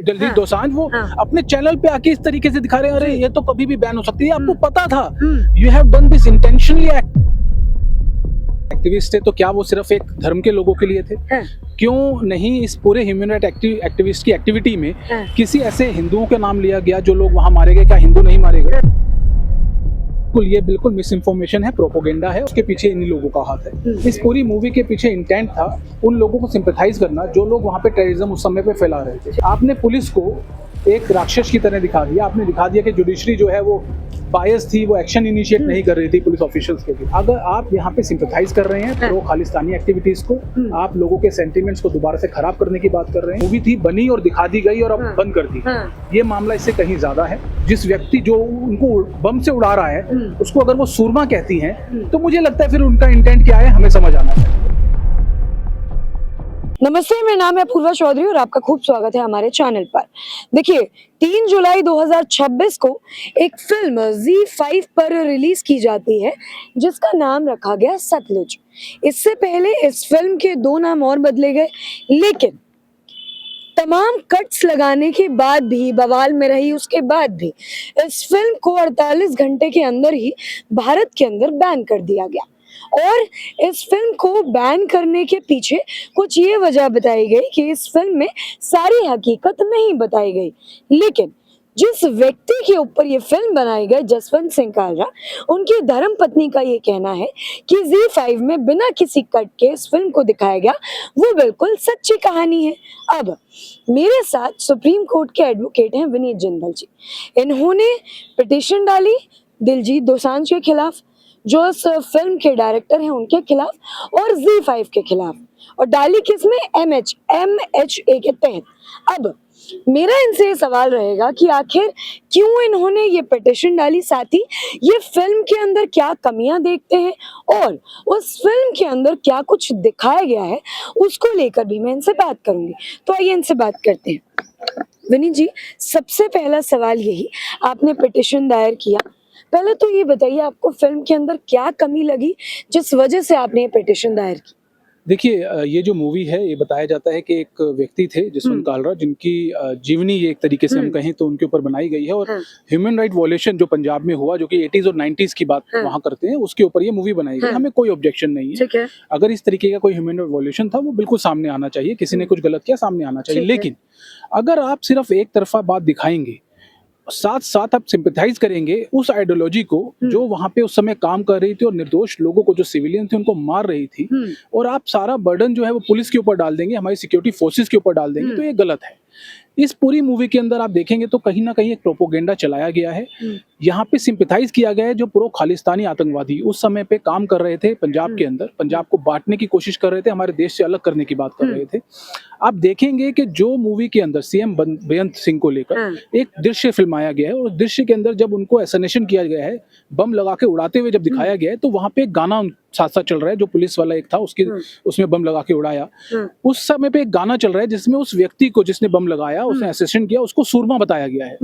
दिलजीत दोसांझ, वो अपने चैनल पे आके इस तरीके से दिखा रहे हैं, अरे ये तो कभी भी बैन हो सकती है, आपको पता था, you have done this intentionally. Activist थे तो क्या वो सिर्फ एक धर्म के लोगों के लिए थे? क्यों नहीं इस पूरे ह्यूमन राइट एक्टिविस्ट की एक्टिविटी में किसी ऐसे हिंदुओं का नाम लिया गया जो लोग वहां मारे गए? क्या हिंदू नहीं मारे गए? ये बिल्कुल मिस इन्फॉर्मेशन है, प्रोपोगेंडा है, उसके पीछे इन्हीं लोगों का हाथ है। इस पूरी मूवी के पीछे इंटेंट था उन लोगों को सिंपैथाइज करना जो लोग वहां पे टेररिज्म उस समय पे फैला रहे थे। आपने पुलिस को एक राक्षस की तरह दिखा दिया, आपने दिखा दिया कि जुडिशरी जो है वो बायस थी, वो एक्शन इनिशिएट नहीं कर रही थी पुलिस ऑफिशियल्स के लिए। अगर आप यहाँ पे सिंपैथाइज कर रहे हैं प्रो खालिस्तानी एक्टिविटीज को, आप लोगों के सेंटिमेंट्स को दोबारा से खराब करने की बात कर रहे हैं। मूवी थी, बनी और दिखा दी गई और अब बंद कर दी। ये मामला इससे कहीं ज्यादा है। जिस व्यक्ति जो उनको बम से उड़ा रहा है उसको अगर वो सूरमा कहती हैं तो मुझे लगता है फिर उनका इंटेंट क्या है हमें समझ आना चाहिए। नमस्ते, मेरा नाम है अपूर्वा चौधरी और आपका खूब स्वागत है हमारे चैनल पर। देखिए, 3 जुलाई 2026 को एक फिल्म ZEE5 पर रिलीज की जाती है जिसका नाम रखा गया सतलुज। इससे पहले इस फिल्म के 2 नाम और बदले गए, लेकिन तमाम कट्स लगाने के बाद भी, बवाल में रही उसके बाद भी, इस फिल्म को 48 घंटे के अंदर ही भारत के अंदर बैन कर दिया गया। और इस फिल्म को बैन करने के पीछे कुछ ये वजह बताई गई कि इस फिल्म में सारी हकीकत नहीं बताई गई, लेकिन जिस व्यक्ति के ऊपर ये फिल्म बनाई गई, जसवंत सिंह कालरा, उनकी धर्म पत्नी का ये कहना है कि ZEE5 में बिना किसी कट के इस फिल्म को दिखाया गया, वो बिल्कुल सच्ची कहानी है। अब मेरे साथ सुप्रीम कोर्ट के एडवोकेट हैं विनीत जिंदल जी। इन्होंने पिटीशन डाली दिलजीत दोसांझ के खिलाफ, जो इस फिल्म के डायरेक्टर हैं उनके खिलाफ, और ZEE5 के खिलाफ, और डाली किसमें? MHA के तहत। अब मेरा इनसे ये सवाल रहेगा कि आखिर क्यों इन्होंने ये पिटीशन डाली, साथ ही ये फिल्म के अंदर क्या कमियां देखते हैं और उस फिल्म के अंदर क्या कुछ दिखाया गया है, उसको लेकर भी मैं इनसे बात करूंगी। तो आइए इनसे बात करते हैं। विनीत जी, सबसे पहला सवाल यही, आपने पिटीशन दायर किया, पहले तो ये बताइए आपको फिल्म के अंदर क्या कमी लगी जिस वजह से आपने ये पिटीशन दायर की? देखिए, ये जो मूवी है ये बताया जाता है कि एक व्यक्ति थे जसवंत कालरा, जिनकी जीवनी ये एक तरीके से हम कहें तो उनके ऊपर बनाई गई है, और ह्यूमन राइट वॉयलेशन जो पंजाब में हुआ, जो कि 80s और 90s की बात वहाँ करते हैं, उसके ऊपर ये मूवी बनाई गई। हमें कोई ऑब्जेक्शन नहीं है। अगर इस तरीके का कोई ह्यूमन राइट वॉयलेशन था वो बिल्कुल सामने आना चाहिए, किसी ने कुछ गलत किया सामने आना चाहिए। लेकिन अगर आप सिर्फ एक तरफा बात दिखाएंगे, साथ साथ आप सिंपैथाइज करेंगे उस आइडियोलॉजी को जो वहां पे उस समय काम कर रही थी और निर्दोष लोगों को, जो सिविलियन थे, उनको मार रही थी, और आप सारा बर्डन जो है वो पुलिस के ऊपर डाल देंगे, हमारी सिक्योरिटी फोर्सेस के ऊपर डाल देंगे, तो ये गलत है। इस पूरी मूवी के अंदर आप देखेंगे तो कहीं ना कहीं एक प्रोपोगेंडा चलाया गया है। यहाँ पे सिंपैथाइज किया गया है जो प्रो खालिस्तानी आतंकवादी उस समय पे काम कर रहे थे पंजाब के अंदर, पंजाब को बांटने की कोशिश कर रहे थे, हमारे देश से अलग करने की बात कर रहे थे। आप देखेंगे कि जो मूवी के अंदर सीएम बेअंत सिंह को लेकर एक दृश्य फिल्माया गया है, और उस दृश्य के अंदर जब उनको असैसिनेशन किया गया है, बम लगा के उड़ाते हुए जब दिखाया गया है, तो वहां पे एक गाना साथ साथ चल रहा है, जो पुलिस वाला एक था उसकी उसमें बम लगा के उड़ाया, उस समय पे एक गाना चल रहा है जिसमें उस व्यक्ति को जिसने बम लगाया, उसने असैसिनेशन किया, उसको सूरमा बताया गया है।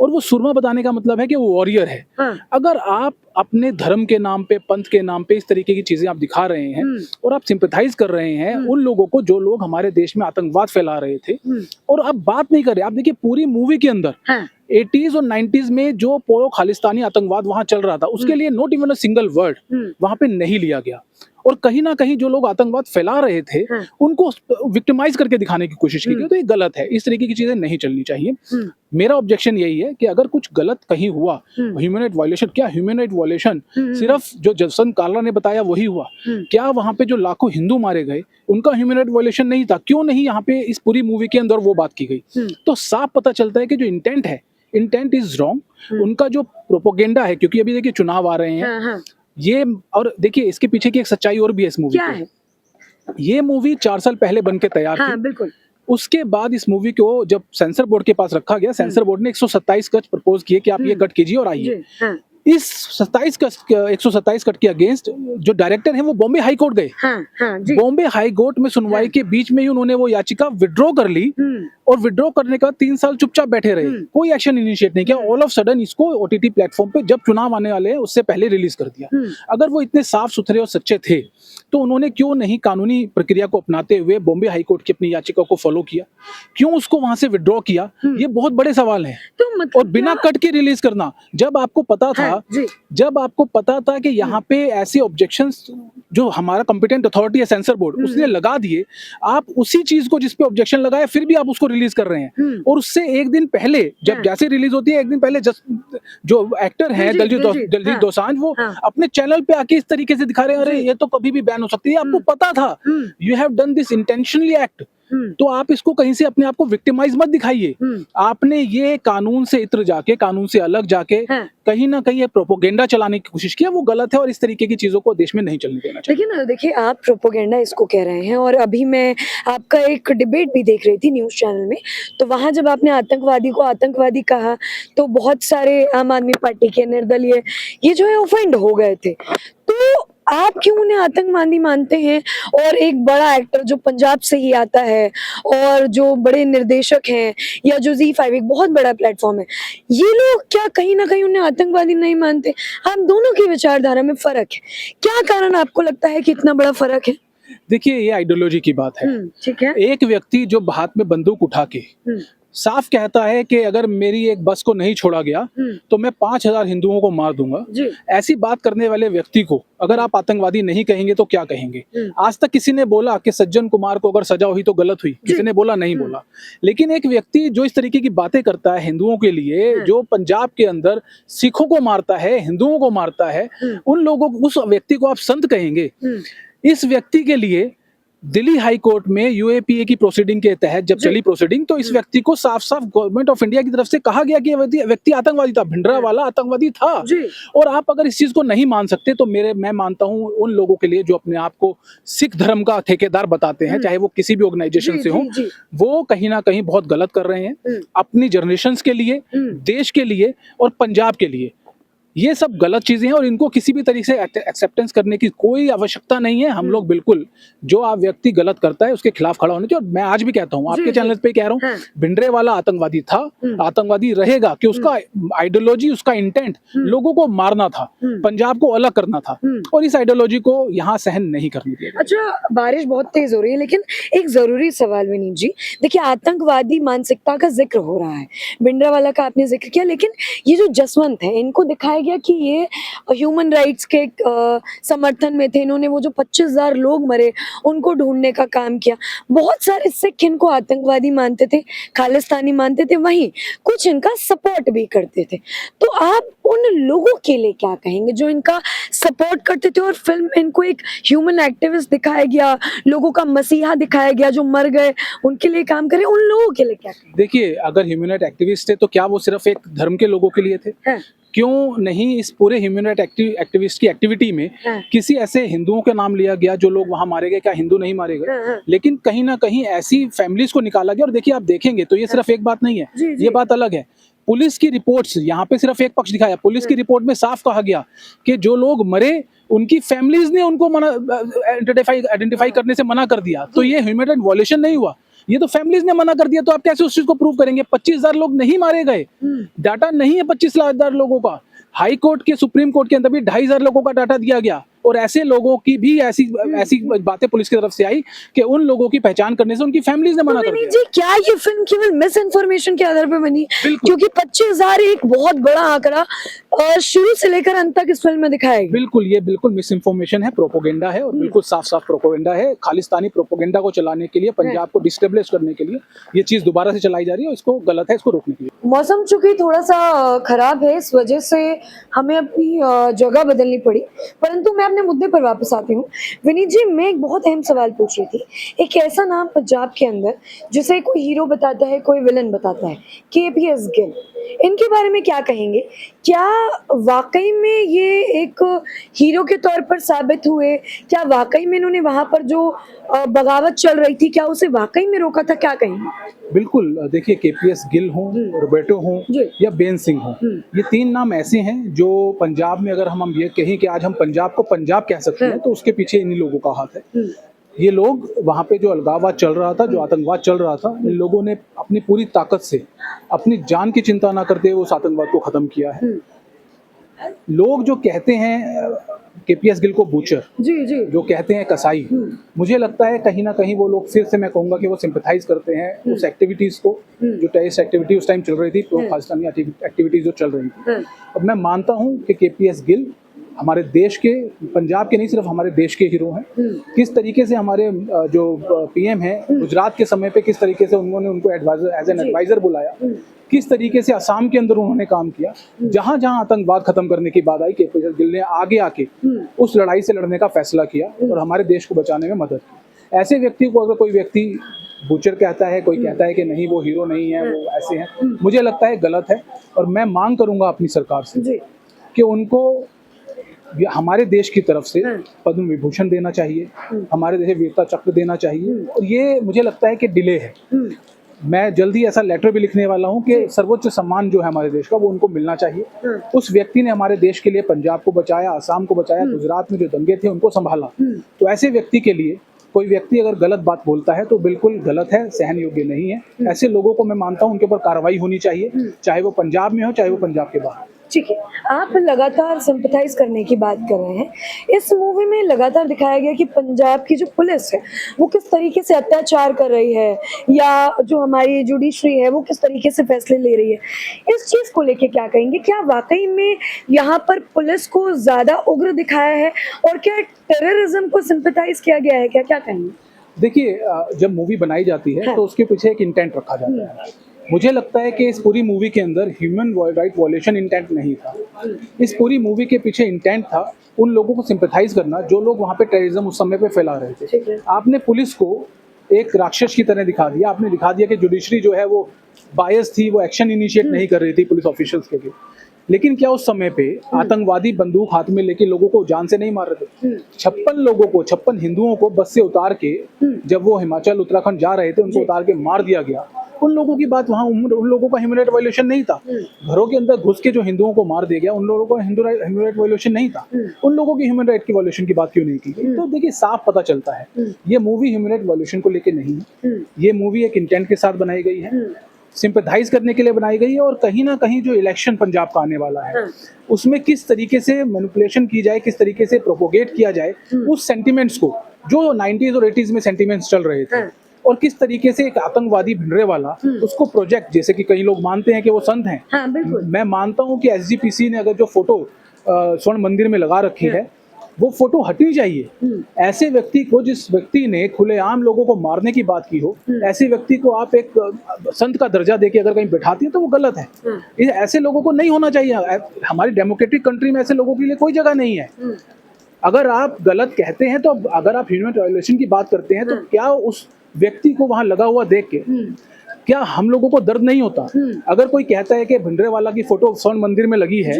और वो सूरमा बताने का मतलब है कि वो वॉरियर है। अगर आप अपने धर्म के नाम पे, पंथ के नाम पे इस तरीके की चीजें आप दिखा रहे हैं और आप सिंपैथाइज कर रहे हैं उन लोगों को जो लोग हमारे देश में आतंकवाद फैला रहे थे, और आप बात नहीं कर रहे, आप देखिए पूरी मूवी के अंदर 80s और 90s में जो प्रो खालिस्तानी आतंकवाद वहां चल रहा था, उसके लिए not even a single word वहां पे नहीं लिया गया, और कहीं ना कहीं जो लोग आतंकवाद फैला रहे थे उनको विक्टिमाइज करके दिखाने की कोशिश की गई। तो ये गलत है, इस तरीके की चीजें नहीं चलनी चाहिए। मेरा ऑब्जेक्शन यही है कि अगर कुछ गलत कहीं हुआ, ह्यूमन राइट वायलेशन, क्या ह्यूमन राइट वायलेशन सिर्फ जो जसवंत कालरा ने बताया वही हुआ? क्या वहां पे जो लाखों हिंदू मारे गए उनका ह्यूमन राइट वायलेशन नहीं था? क्यों नहीं यहाँ पे इस पूरी मूवी के अंदर वो बात की गई? तो साफ पता चलता है कि जो इंटेंट है, इंटेंट इज रॉन्ग। उनका जो प्रोपोगेंडा है, क्योंकि अभी देखिए चुनाव आ रहे हैं ये, और देखिए इसके पीछे की एक सच्चाई और भी है इस मूवी है? ये मूवी 4 साल पहले बन के तैयार थी। बिल्कुल। उसके बाद इस मूवी को जब सेंसर बोर्ड के पास रखा गया, सेंसर बोर्ड ने 127 कट प्रपोज किए कि आप ये कट कीजिए और आइए। इस 127 कट के अगेंस्ट जो डायरेक्टर हैं वो बॉम्बे हाई कोर्ट गए। हाँ, हाँ, जी। बॉम्बे हाई कोर्ट में सुनवाई हाँ। के बीच में ही उन्होंने वो याचिका विड्रॉ कर ली और विड्रॉ करने का 3 साल चुपचाप बैठे रहे, कोई एक्शन इनिशिएट नहीं किया। ऑल ऑफ सडन इसको ओटीटी प्लेटफॉर्म पे जब चुनाव आने वाले हैं उससे पहले रिलीज कर दिया। अगर वो इतने साफ सुथरे और सच्चे थे तो उन्होंने क्यों नहीं कानूनी प्रक्रिया को अपनाते हुए बॉम्बे हाई कोर्ट की अपनी याचिका को फॉलो किया, क्यों उसको वहां से विड्रॉ किया? ये बहुत बड़े सवाल हैं। तो मतलब और बिना कट के रिलीज करना, जब आपको पता था, हाँ, जी। जब आपको पता था कि यहाँ पे ऐसे ऑब्जेक्शंस जो हमारा कॉम्पिटेंट अथॉरिटी है सेंसर बोर्ड उसने लगा दिए, आप उसी चीज को जिस पे ऑब्जेक्शन लगाए फिर भी आप उसको रिलीज कर रहे हैं। और उससे एक दिन पहले जब हाँ। जैसे रिलीज होती है एक दिन पहले जो एक्टर है जी, दलजीत हाँ। दोसांझ वो हाँ। अपने चैनल पे आके इस तरीके से दिखा रहे हैं, अरे जी। ये तो कभी भी बैन हो सकती है, आपको पता था, you have done this intentionally act. तो आप इसको कहीं से अपने आप को विक्टिमाइज मत दिखाइए। आपने ये कानून से इत्र जाके, कानून से अलग जाके हाँ। कहीं ना कहीं ये प्रोपोगेंडा चलाने की कोशिश किया, वो गलत है और इस तरीके की चीजों को देश में नहीं चलने देना चाहिए। लेकिन देखिए आप प्रोपोगेंडा इसको कह रहे हैं और अभी मैं आपका एक डिबेट भी देख रही थी न्यूज़ चैनल में, तो वहाँ जब आपने आतंकवादी को आतंकवादी कहा तो बहुत सारे आम आदमी पार्टी के निर्दलीय ये जो है ऑफेंड हो गए थे। तो आप क्यों उन्हें आतंकवादी मानते हैं? और एक बड़ा एक्टर जो पंजाब से ही आता है और जो बड़े निर्देशक हैं या जो ZEE5 एक बहुत बड़ा प्लेटफॉर्म है, ये लोग क्या कहीं ना कहीं उन्हें आतंकवादी नहीं मानते? हम दोनों की विचारधारा में फर्क है, क्या कारण आपको लगता है कि इतना बड़ा फर्क है? देखिए ये आइडियोलॉजी की बात है। ठीक है। एक व्यक्ति जो हाथ में बंदूक उठा के साफ कहता है कि अगर मेरी एक बस को नहीं छोड़ा गया तो मैं 5000 हिंदुओं को मार दूंगा, ऐसी बात करने वाले व्यक्ति को अगर आप आतंकवादी नहीं कहेंगे तो क्या कहेंगे? आज तक किसी ने बोला कि सज्जन कुमार को अगर सजा हुई तो गलत हुई? किसी ने बोला? नहीं बोला। लेकिन एक व्यक्ति जो इस तरीके की बातें करता है हिंदुओं के लिए, जो पंजाब के अंदर सिखों को मारता है, हिंदुओं को मारता है, उन लोगों को, उस व्यक्ति को आप संत कहेंगे? इस व्यक्ति के लिए दिल्ली हाई कोर्ट में यूएपीए की प्रोसीडिंग के तहत जब चली प्रोसीडिंग तो इस व्यक्ति को साफ साफ गवर्नमेंट ऑफ इंडिया की तरफ से कहा गया कि ये व्यक्ति आतंकवादी था, भिंडरा वाला आतंकवादी था। और आप अगर इस चीज को नहीं मान सकते तो मैं मानता हूं उन लोगों के लिए जो अपने आप को सिख धर्म का ठेकेदार बताते हैं, चाहे वो किसी भी ऑर्गेनाइजेशन से हो, वो कहीं ना कहीं बहुत गलत कर रहे हैं अपनी जनरेशन के लिए, देश के लिए और पंजाब के लिए। ये सब गलत चीजें हैं और इनको किसी भी तरीके से एक्सेप्टेंस करने की कोई आवश्यकता नहीं है। हम लोग बिल्कुल जो आप व्यक्ति गलत करता है उसके खिलाफ खड़ा होने चाहिए। और मैं आज भी कहता हूँ, आपके चैनल पे कह रहा हूँ, भिंडरे वाला आतंकवादी था, आतंकवादी रहेगा, कि उसका आइडियोलॉजी, उसका इंटेंट लोगों को मारना था, पंजाब को अलग करना था, और इस आइडियोलॉजी को यहाँ सहन नहीं करने दिया। अच्छा, बारिश बहुत तेज हो रही है, लेकिन एक जरूरी सवाल विनीत जी, देखिए आतंकवादी मानसिकता का जिक्र हो रहा है, भिंडरा वाला का आपने जिक्र किया, लेकिन ये जो जसवंत है इनको दिखाया गया कि ये ह्यूमन राइट्स के समर्थन में थे, इन्होंने वो जो 25,000 लोग मरे उनको ढूंढने का काम किया। बहुत सारे सिख इनको आतंकवादी मानते थे, खालिस्तानी मानते थे, वहीं कुछ इनका सपोर्ट भी करते थे। तो आप उन लोगों के लिए क्या कहेंगे जो इनका सपोर्ट करते थे और फिल्म में इनको एक ह्यूमन एक्टिविस्ट दिखाया गया, लोगों का मसीहा दिखाया गया जो मर गए, उनके लिए काम करे, उन लोगों के लिए क्या कहेंगे? देखिए, अगर ह्यूमन राइट एक्टिविस्ट थे तो क्या वो सिर्फ एक धर्म के लोगों के लिए थे? क्यों नहीं इस पूरे ह्यूमन राइट एक्टिविस्ट की एक्टिविटी में किसी ऐसे हिंदुओं के नाम लिया गया जो लोग वहां मारे गए? क्या हिंदू नहीं मारे गए? लेकिन कहीं ना कहीं ऐसी फैमिलीज को निकाला गया। और देखिए, आप देखेंगे तो ये सिर्फ एक बात नहीं है, ये बात अलग है। पुलिस की रिपोर्ट्स, यहाँ पे सिर्फ एक पक्ष दिखाया, पुलिस की रिपोर्ट में साफ कहा गया कि जो लोग मरे उनकी फैमिलीज ने उनको आइडेंटिफाई करने से मना कर दिया। तो ये ह्यूमन राइट वॉयलेशन नहीं हुआ, ये तो फैमिलीज ने मना कर दिया। तो आप कैसे उस चीज को प्रूव करेंगे? 25,000 लोग नहीं मारे गए, डाटा नहीं है 25,000 लोगों का। हाई कोर्ट के, सुप्रीम कोर्ट के अंदर भी 2,500 लोगों का डाटा दिया गया, और ऐसे लोगों की भी ऐसी बातें पुलिस की तरफ से आई कि उन लोगों की पहचान करने से उनकी फैमिलीज ने मना कर दिया। जी, क्या ये फिल्म केवल मिस इन्फॉर्मेशन के आधार पर बनी? क्योंकि 25,000 एक बहुत बड़ा आंकड़ा शुरू से लेकर अंत तक इस फिल्म में दिखाया गया। बिल्कुल, ये बिल्कुल मिस इन्फॉर्मेशन है, प्रोपोगेंडा है, और बिल्कुल साफ साफ प्रोपोगेंडा है। खालिस्तानी प्रोपोगेंडा को चलाने के लिए, पंजाब को डिस्टेबलिश करने के लिए ये चीज दोबारा से चलाई जा रही है, इसको गलत है, इसको रोकने के लिए। मौसम चूंकि थोड़ा सा खराब है, इस वजह से हमें अपनी जगह बदलनी पड़ी, परंतु मैं अपने मुद्दे पर वापस आती हूँ। विनीत जी, मैं एक बहुत अहम सवाल पूछ रही थी। एक ऐसा नाम पंजाब के अंदर जिसे कोई हीरो बताता है, कोई विलन बताता है, KPS गिल। इनके बारे में क्या कहेंगे? क्या वाक़ई में ये एक हीरो के तौर पर साबित हुए? क्या वाक़ई में इन्होंने वहाँ पर जो बगावत चल रही थी, क्या उसे वाक़ई में रोका था? क्या कहेंगे? बिल्कुल देखिए केपीएस गिल हों, रॉबर्टो हों जी। या बेन सिंह हों, ये 3 नाम ऐसे हैं जो पंजाब में अगर हम ये कहें कि आज हम पंजाब को पंजाब कह सकते हैं, तो उसके पीछे इन्हीं लोगों का हाथ है। ये लोग वहाँ पे जो अलगाववाद चल रहा था, जो आतंकवाद चल रहा था, इन लोगों ने अपनी पूरी ताकत से, अपनी जान की चिंता ना करते हुए उस आतंकवाद को ख़त्म किया है। लोग जो कहते हैं केपीएस गिल को बूचर, जी। जो कहते हैं कसाई, मुझे लगता है कहीं ना कहीं वो लोग फिर से मैं कहूँगा कि वो सिंपैथाइज करते हैं उस एक्टिविटीज़ को, जो टेररिस्ट एक्टिविटी उस टाइम चल रही थी, प्रो पाकिस्तानी एक्टिविटीज़ जो चल रही थी। अब मैं मानता हूँ कि केपीएस गिल हमारे देश के, पंजाब के नहीं सिर्फ हमारे देश के हीरो हैं। किस तरीके से हमारे जो पीएम हैं गुजरात के समय पे किस तरीके से उन्होंने उनको एडवाइजर एज एन एडवाइजर बुलाया, किस तरीके से असम के अंदर उन्होंने काम किया, जहां जहां आतंकवाद खत्म करने की बात आई केपीएस गिल ने आगे आके उस लड़ाई से लड़ने का फैसला किया और हमारे देश को बचाने में मदद की। ऐसे व्यक्ति को अगर कोई व्यक्ति बूचर कहता है, कोई कहता है कि नहीं वो हीरो नहीं है, वो ऐसे हैं, मुझे लगता है गलत है। और मैं मांग करूंगा अपनी सरकार से कि उनको हमारे देश की तरफ से पद्म विभूषण देना चाहिए, हमारे देश वीरता चक्र देना चाहिए। और ये मुझे लगता है कि डिले है। मैं जल्दी ऐसा लेटर भी लिखने वाला हूँ कि सर्वोच्च सम्मान जो है हमारे देश का वो उनको मिलना चाहिए। उस व्यक्ति ने हमारे देश के लिए पंजाब को बचाया, असम को बचाया, गुजरात में जो दंगे थे उनको संभाला। तो ऐसे व्यक्ति के लिए कोई व्यक्ति अगर गलत बात बोलता है तो बिल्कुल गलत है, सहन योग्य नहीं है। ऐसे लोगों को मैं मानता हूँ उनके ऊपर कार्रवाई होनी चाहिए, चाहे वो पंजाब में हो चाहे वो पंजाब के बाहर। ठीक है, आप लगातार सिंपैथाइज करने की बात कर रहे हैं। इस मूवी में लगातार दिखाया गया कि पंजाब की जो पुलिस है वो किस तरीके से अत्याचार कर रही है, या जो हमारी जुडिशरी है वो किस तरीके से फैसले ले रही है। इस चीज को लेके क्या कहेंगे? क्या वाकई में यहाँ पर पुलिस को ज्यादा उग्र दिखाया है, और क्या टेररिज्म को सिंपैथाइज किया गया है? क्या कहेंगे? देखिए जब मूवी बनाई जाती है तो उसके पीछे एक इंटेंट रखा जाता है। मुझे लगता है कि इस पूरी मूवी के अंदर ह्यूमन राइट वॉयलेशन इंटेंट नहीं था। इस पूरी मूवी के पीछे इंटेंट था उन लोगों को सिंपैथाइज करना जो लोग वहाँ पे टेररिज्म उस समय पे फैला रहे थे। आपने पुलिस को एक राक्षस की तरह दिखा दिया, आपने दिखा दिया कि जुडिशरी जो है वो बायस थी, वो एक्शन इनिशिएट नहीं कर रही थी पुलिस ऑफिशियल्स के लिए। लेकिन क्या उस समय पे आतंकवादी बंदूक हाथ में लेके लोगों को जान से नहीं मार रहे थे? 56 लोगों को, 56 हिंदुओं को बस से उतार के जब वो हिमाचल उत्तराखंड जा रहे थे उनको उतार के मार दिया गया। उन लोगों की बात वहाँ, उन लोगों का ह्यूमन राइट वायलेशन नहीं था। घरों के अंदर घुस के जो हिंदुओं को मार दिया गया उन लोगों का ह्यूमन राइट वायलेशन नहीं था। उन लोगों की ह्यूमन राइट की वायलेशन की बात क्यों नहीं की गई? तो देखिए साफ पता चलता है ये मूवी ह्यूमन राइट वायलेशन को लेके नहीं है। ये मूवी एक इंटेंट के साथ बनाई गई है, सिंपैथाइज करने के लिए बनाई गई है। और कहीं ना कहीं जो इलेक्शन पंजाब का आने वाला है उसमें किस तरीके से मैनिपुलेशन की जाए, किस तरीके से प्रोपोगेट किया जाए उस सेंटिमेंट्स को जो 90s और 80s में सेंटिमेंट्स चल रहे थे, और किस तरीके से एक आतंकवादी भिंडरे वाला उसको प्रोजेक्ट, जैसे कि कई लोग मानते हैं कि वो संत हैं। हाँ, बिल्कुल। मैं मानता हूं कि एसजीपीसी ने अगर जो फोटो स्वर्ण मंदिर में लगा रखी है वो फोटो हटनी चाहिए। ऐसे व्यक्ति को, जिस व्यक्ति ने खुलेआम लोगों को मारने की बात की हो, ऐसे व्यक्ति को आप एक संत का दर्जा देके अगर कहीं बैठाती हैं तो वो गलत है। ऐसे लोगों को नहीं होना चाहिए। हमारी डेमोक्रेटिक कंट्री में ऐसे लोगों के लिए कोई जगह नहीं है। अगर आप गलत कहते हैं तो, अगर आप ह्यूमन राइट वायलेशन की बात करते हैं तो क्या उस व्यक्ति को वहां लगा हुआ देख के क्या हम लोगों को दर्द नहीं होता? अगर कोई कहता है कि भिंडरे वाला की फोटो स्वर्ण मंदिर में लगी है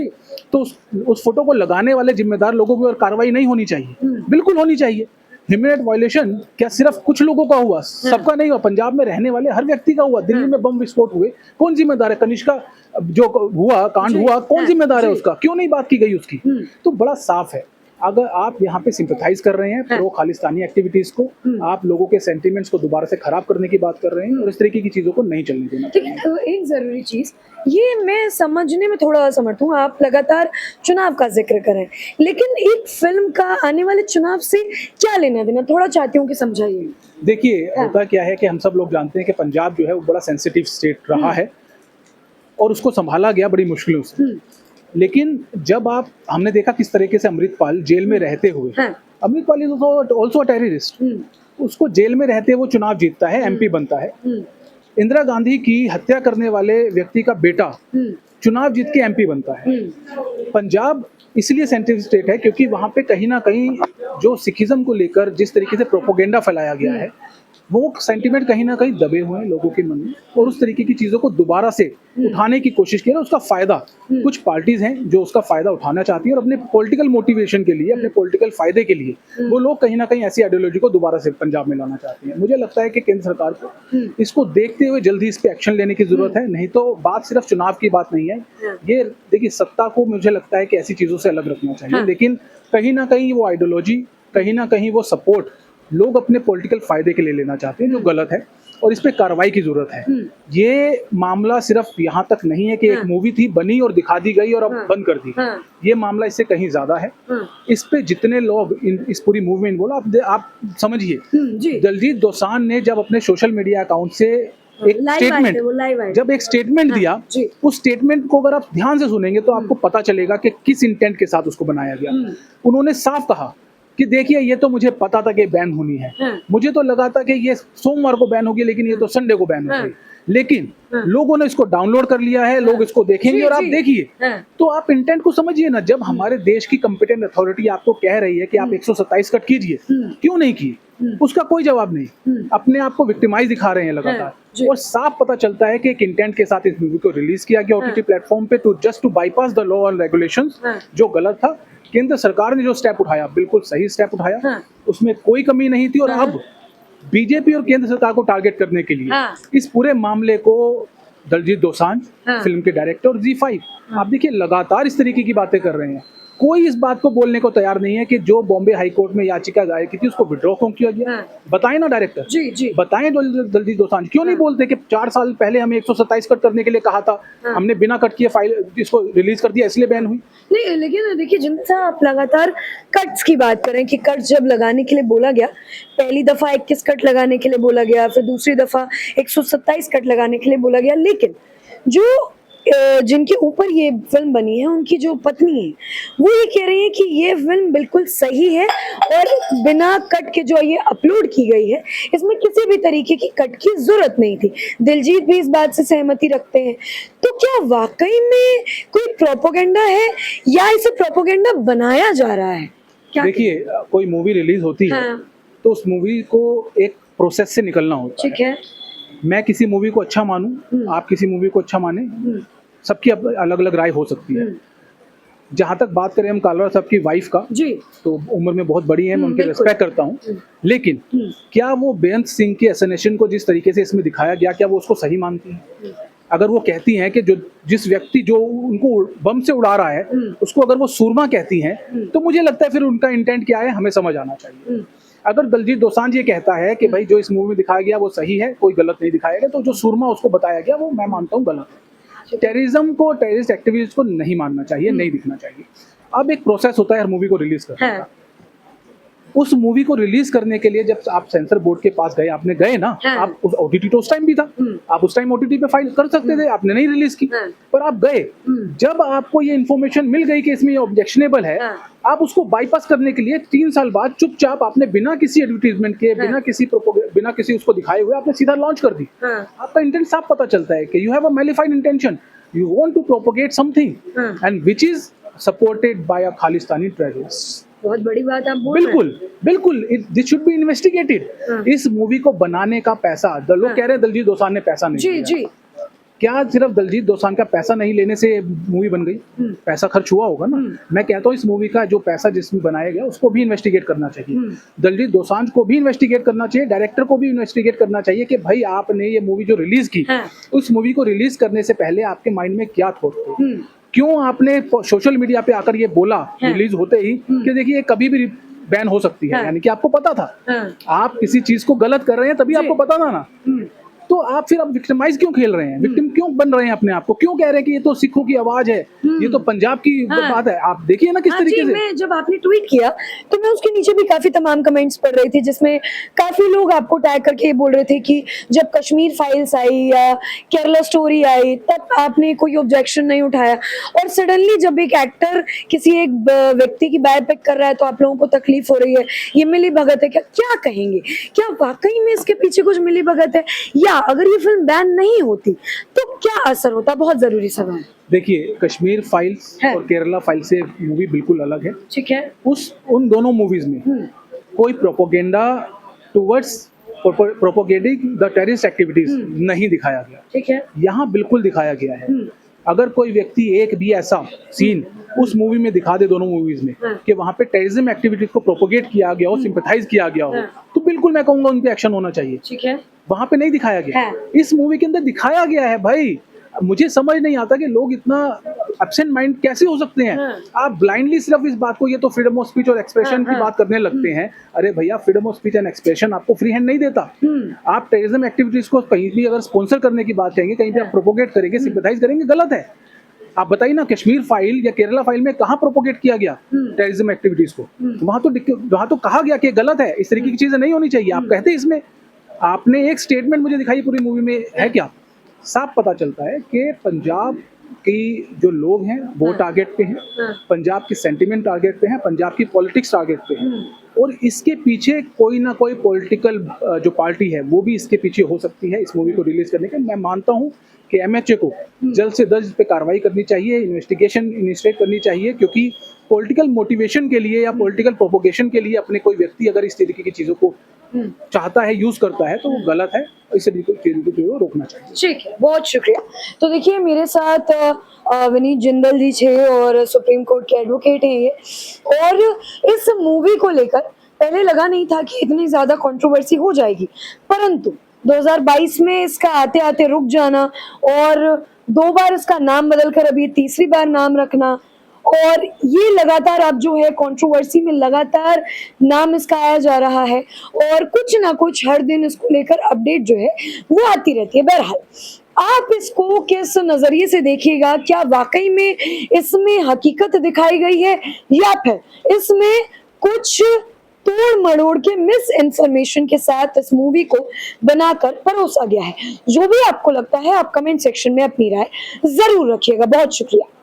तो उस फोटो को लगाने वाले जिम्मेदार लोगों की और कार्रवाई नहीं होनी चाहिए? बिल्कुल होनी चाहिए। ह्यूमन राइट वायलेशन क्या सिर्फ कुछ लोगों का हुआ? सबका नहीं हुआ। पंजाब में रहने वाले हर व्यक्ति का हुआ। दिल्ली में बम विस्फोट हुए, कौन जिम्मेदार है? कनिष्का जो हुआ, कांड हुआ, कौन जिम्मेदार है उसका? क्यों नहीं बात की गई उसकी? तो बड़ा साफ है, अगर आप यहाँ पे सिंपैथाइज कर रहे हैं प्रो खालिस्तानी एक्टिविटीज को, आप लोगों के सेंटिमेंट्स को दोबारा से खराब करने की बात कर रहे हैं, और इस तरीके की चीजों को नहीं चलने देना। ठीक है, एक जरूरी चीज ये मैं समझने में थोड़ा असमर्थ हूँ। आप लगातार चुनाव का जिक्र करें, लेकिन एक फिल्म का आने वाले चुनाव से क्या लेना देना, थोड़ा चाहती हूँ कि समझाइए। देखिए होता क्या है कि हम सब लोग जानते हैं कि पंजाब जो है वो बड़ा सेंसिटिव स्टेट रहा है और उसको संभाला गया बड़ी मुश्किलों से। लेकिन जब हमने देखा किस तरीके से अमृतपाल जेल में रहते हुए, Amritpal is also a terrorist, उसको जेल में रहते वो चुनाव जीतता है, एमपी बनता है। इंदिरा गांधी की हत्या करने वाले व्यक्ति का बेटा चुनाव जीत के एमपी बनता है। पंजाब इसलिए सेंसिटिव स्टेट है क्योंकि वहाँ पे कहीं ना कहीं जो सिखिज्म को लेकर जिस तरीके से प्रोपोगेंडा फैलाया गया है वो सेंटिमेंट कहीं ना कहीं दबे हुए हैं लोगों के मन में, और उस तरीके की चीजों को दोबारा से उठाने की कोशिश की है। उसका फायदा कुछ पार्टीज हैं जो उसका फायदा उठाना चाहती है, और अपने पॉलिटिकल मोटिवेशन के लिए, अपने पॉलिटिकल फायदे के लिए वो लोग कहीं ना कहीं ऐसी आइडियोलॉजी को दोबारा से पंजाब में लाना चाहती है। मुझे लगता है कि केंद्र सरकार को इसको देखते हुए जल्दी इस पे एक्शन लेने की जरूरत है, नहीं तो बात सिर्फ चुनाव की बात नहीं है। ये देखिए, सत्ता को मुझे लगता है कि ऐसी चीजों से अलग रखना चाहिए, लेकिन कहीं ना कहीं वो आइडियोलॉजी, कहीं ना कहीं वो सपोर्ट लोग अपने पॉलिटिकल फायदे के लिए लेना चाहते हैं, जो गलत है, और इस पे कार्रवाई की जरूरत है। ये मामला सिर्फ यहाँ तक नहीं है कि एक मूवी थी, बनी और दिखा दी गई और अब बंद कर दी। ये मामला इससे कहीं ज्यादा है। इस पे जितने लोग इस पूरी मूवी में इन्वॉल्व, आप समझिए, दलजीत दोसांझ ने जब अपने सोशल मीडिया अकाउंट से एक स्टेटमेंट दिया, उस स्टेटमेंट को अगर आप ध्यान से सुनेंगे तो आपको पता चलेगा कि किस इंटेंट के साथ उसको बनाया गया। उन्होंने साफ कहा कि देखिए, ये तो मुझे पता था कि बैन होनी है, मुझे तो लगा था कि ये सोमवार को बैन होगी, लेकिन ये तो संडे को बैन हो गई। लेकिन लोगों ने इसको डाउनलोड कर लिया है, लोग इसको देखेंगे, और आप देखिए, तो आप इंटेंट को समझिए ना। जब हमारे देश की कंपिटेंट अथॉरिटी आपको कह रही है कि आप 127 कट कीजिए, क्यों नहीं किए, उसका कोई जवाब नहीं। अपने आप को विक्टिमाइज दिखा रहे हैं लगातार, और साफ पता चलता है कि एक इंटेंट के साथ इस मूवी को रिलीज किया गया ओटीटी प्लेटफॉर्म पे, to bypass the law and regulations, जो गलत था। केंद्र सरकार ने जो स्टेप उठाया, बिल्कुल सही स्टेप उठाया, उसमें कोई कमी नहीं थी। और अब बीजेपी और केंद्र सरकार को टारगेट करने के लिए इस पूरे मामले को दलजीत दोसांझ, फिल्म के डायरेक्टर, और ZEE5, आप देखिए, लगातार इस तरीके की बातें कर रहे हैं। कोई इस बात को बोलने को तैयार नहीं है कि जो बॉम्बे हाई कोर्ट में याचिका दायर की थी उसको विड्रॉ क्यों किया गया। बताएं ना डायरेक्टर, जी बताएं दलजीत दोसांझ, क्यों नहीं बोलते कि 4 साल पहले हमें 127 कट करने के लिए कहा था, हमने बिना कट किए फाइल इसको रिलीज कर दिया, इसलिए बैन हुई। नहीं, लेकिन देखिए, जिन सा आप लगातार कट्स की बात करें कि कट जब लगाने के लिए बोला गया, पहली दफा 21 कट लगाने के लिए बोला गया, फिर दूसरी दफा 127 कट लगाने के लिए बोला गया, लेकिन जो जिनके ऊपर ये फिल्म बनी है, उनकी जो पत्नी है, वो ये कह रही है कि ये फिल्म बिल्कुल सही है, और बिना कट के जो ये अपलोड की गई है, इसमें किसी भी तरीके की कट की जरूरत नहीं थी। दिलजीत भी इस बात से सहमति रखते हैं। तो क्या वाकई में कोई प्रोपोगेंडा है, या इसे प्रोपोगेंडा बनाया जा रहा है? देखिए, कोई मूवी रिलीज होती है तो उस मूवी को एक प्रोसेस से निकलना होता है। ठीक है, मैं किसी मूवी को अच्छा मानूं, आप किसी मूवी को अच्छा माने, सबकी अलग अलग राय हो सकती है। जहां तक बात करें हम कालरा साहब की वाइफ का, जी, तो उम्र में बहुत बड़ी है, मैं उनके रिस्पेक्ट करता हूं, लेकिन क्या वो बेअंत सिंह के असैसिनेशन को जिस तरीके से इसमें दिखाया गया, क्या वो उसको सही मानती है? अगर वो कहती हैं कि जो जिस व्यक्ति जो उनको बम से उड़ा रहा है उसको अगर वो सूरमा कहती हैं, तो मुझे लगता है फिर उनका इंटेंट क्या है हमें समझ आना चाहिए। अगर दलजीत दोसांझ ये कहता है कि भाई जो इस मूवी में दिखाया गया वो सही है, कोई गलत नहीं दिखाया गया, तो जो सूरमा उसको बताया गया वो मैं मानता हूँ गलत है। टेररिज्म को, टेररिस्ट एक्टिविटीज को नहीं मानना चाहिए, नहीं दिखना चाहिए। अब एक प्रोसेस होता है हर मूवी को रिलीज करने का। उस मूवी को रिलीज करने के लिए जब आप सेंसर बोर्ड के पास गए, आपने गए ना, आप ओटीटी तो उस टाइम भी था, आप उस टाइम ओटीटी पे फाइल कर सकते थे, आपने नहीं रिलीज की, पर आप गए। जब आपको ये इन्फॉर्मेशन मिल गई कि इसमें ऑब्जेक्शनेबल है, आप उसको बाईपास करने के लिए 3 साल बाद चुपचाप आपने बिना किसी एडवर्टीजमेंट के, बिना किसी उसको दिखाए हुए आपने सीधा लॉन्च कर दी। आपका इंटेंट साफ पता चलता है कि you have a malafide intention, you want to propagate something and which is supported by a Khalistani terrorist. बहुत बड़ी बात आप बोल रहे हैं। बिल्कुल दिस शुड बी इन्वेस्टिगेटेड। इस मूवी को बनाने का पैसा, लोग कह रहे हैं दलजीत दोसांझ ने पैसा नहीं दिया। जी। क्या सिर्फ दलजीत दोसांझ का पैसा नहीं लेने से मूवी बन गई? पैसा खर्च हुआ होगा ना। मैं कहता हूँ इस मूवी का जो पैसा जिसमें बनाया गया उसको भी इन्वेस्टिगेट करना चाहिए, दलजीत दोसांझ को भी इन्वेस्टिगेट करना चाहिए, डायरेक्टर को भी इन्वेस्टिगेट करना चाहिए कि भाई आपने ये मूवी जो रिलीज की, उस मूवी को रिलीज करने से पहले आपके माइंड में क्या थॉट थे? क्यों आपने सोशल मीडिया पे आकर ये बोला रिलीज होते ही कि देखिए ये कभी भी बैन हो सकती है, यानी कि आपको पता था। आप किसी चीज को गलत कर रहे हैं तभी आपको पता था ना, तो आप फिर अब विक्टिमाइज क्यों खेल रहे हैं? विक्टिम क्यों बन रहे हैं अपने आप को? क्यों कह रहे हैं कि ये तो सिखों की आवाज है, ये तो पंजाब की बात है? आप देखिए ना किस तरीके से। मैं जब आपने ट्वीट किया तो मैं उसके नीचे भी काफी तमाम कमेंट्स पढ़ रही थी, जिसमें काफी लोग आपको टैग करके ये बोल रहे थे कि जब कश्मीर फाइल्स आई या केरला स्टोरी आई तब आपने कोई ऑब्जेक्शन नहीं उठाया, और सडनली जब एक एक्टर किसी एक व्यक्ति की बायोपिक कर रहा है तो आप लोगों को तकलीफ हो रही है, ये मिली भगत है। क्या कहेंगे? क्या वाकई में इसके पीछे कुछ मिली भगत है, या अगर ये फिल्म बैन नहीं होती तो क्या असर होता? बहुत जरूरी सवाल। देखिए, कश्मीर फाइल्स और केरला फाइल्स से मूवी बिल्कुल अलग है। ठीक है। उन दोनों मूवीज में कोई propaganda towards propagating the terrorist activities नहीं दिखाया गया। ठीक है। यहाँ बिल्कुल दिखाया गया है। अगर कोई व्यक्ति एक भी ऐसा सीन उस मूवी में दिखा दे, दोनों मूवीज में, कि वहाँ पे टेररिज्म एक्टिविटीज को प्रोपोगेट किया गया हो, सिंपैथाइज किया गया हो, तो बिल्कुल मैं कहूंगा उन पे एक्शन होना चाहिए। ठीक है। वहाँ पे नहीं दिखाया गया है। इस मूवी के अंदर दिखाया गया है। भाई मुझे समझ नहीं आता कि लोग इतना एब्सेंट माइंड कैसे हो सकते हैं। आप ब्लाइंडली सिर्फ इस बात को, ये तो फ्रीडम ऑफ स्पीच और एक्सप्रेशन की बात करने लगते हैं। अरे भैया, freedom of speech and expression आपको फ्री हैंड नहीं देता। आप टेररिज्म एक्टिविटीज को कहीं भी अगर स्पॉन्सर करने की बात करेंगे, कहीं भी आप प्रोपोगेट करेंगे, सिंपैथाइज करेंगे, गलत है। आप बताइए ना, कश्मीर फाइल या केरला फाइल में कहाँ प्रोपोगेट किया गया टेररिज्म एक्टिविटीज को? वहां तो कहा गया कि गलत है, इस तरीके की चीजें नहीं होनी चाहिए। आप कहते हैं इसमें, आपने एक स्टेटमेंट मुझे दिखाई पूरी मूवी में है क्या? साफ पता चलता है कि पंजाब की जो लोग हैं वो टारगेट पे हैं, पंजाब की सेंटिमेंट टारगेट पे हैं, पंजाब की पॉलिटिक्स टारगेट पे है, और इसके पीछे कोई ना कोई पॉलिटिकल जो पार्टी है वो भी इसके पीछे हो सकती है इस मूवी को रिलीज करने के। मैं मानता हूँ कि एमएचए को जल्द से जल्द इस पे कार्रवाई करनी चाहिए, इन्वेस्टिगेशन इनिशिएट करनी चाहिए, क्योंकि पॉलिटिकल मोटिवेशन के लिए या पॉलिटिकल प्रोपोगेशन के लिए अपने कोई व्यक्ति अगर इस तरीके की चीजों को चाहता है, यूज करता है, तो वो गलत है। इस तरीके की चीजों को जो है रोकना चाहिए। ठीक है, बहुत शुक्रिया। तो देखिए, मेरे साथ विनीत जिंदल जी थे और सुप्रीम कोर्ट के एडवोकेट हैं ये, और इस मूवी को लेकर पहले लगा नहीं था कि इतनी ज्यादा कंट्रोवर्सी हो जाएगी, परंतु 2022 में इसका आते आते रुक जाना और 2 बार इसका नाम बदलकर अभी तीसरी बार नाम रखना, और ये लगातार अब जो है कंट्रोवर्सी में लगातार नाम इसका आया जा रहा है, और कुछ ना कुछ हर दिन इसको लेकर अपडेट जो है वो आती रहती है। बहरहाल, आप इसको किस नजरिए से देखिएगा? क्या वाकई में इसमें हकीकत दिखाई गई है, या फिर इसमें कुछ तोड़ मड़ोड़ के मिस इन्फॉर्मेशन के साथ इस मूवी को बनाकर परोसा गया है? जो भी आपको लगता है, आप कमेंट सेक्शन में अपनी राय जरूर रखिएगा। बहुत शुक्रिया।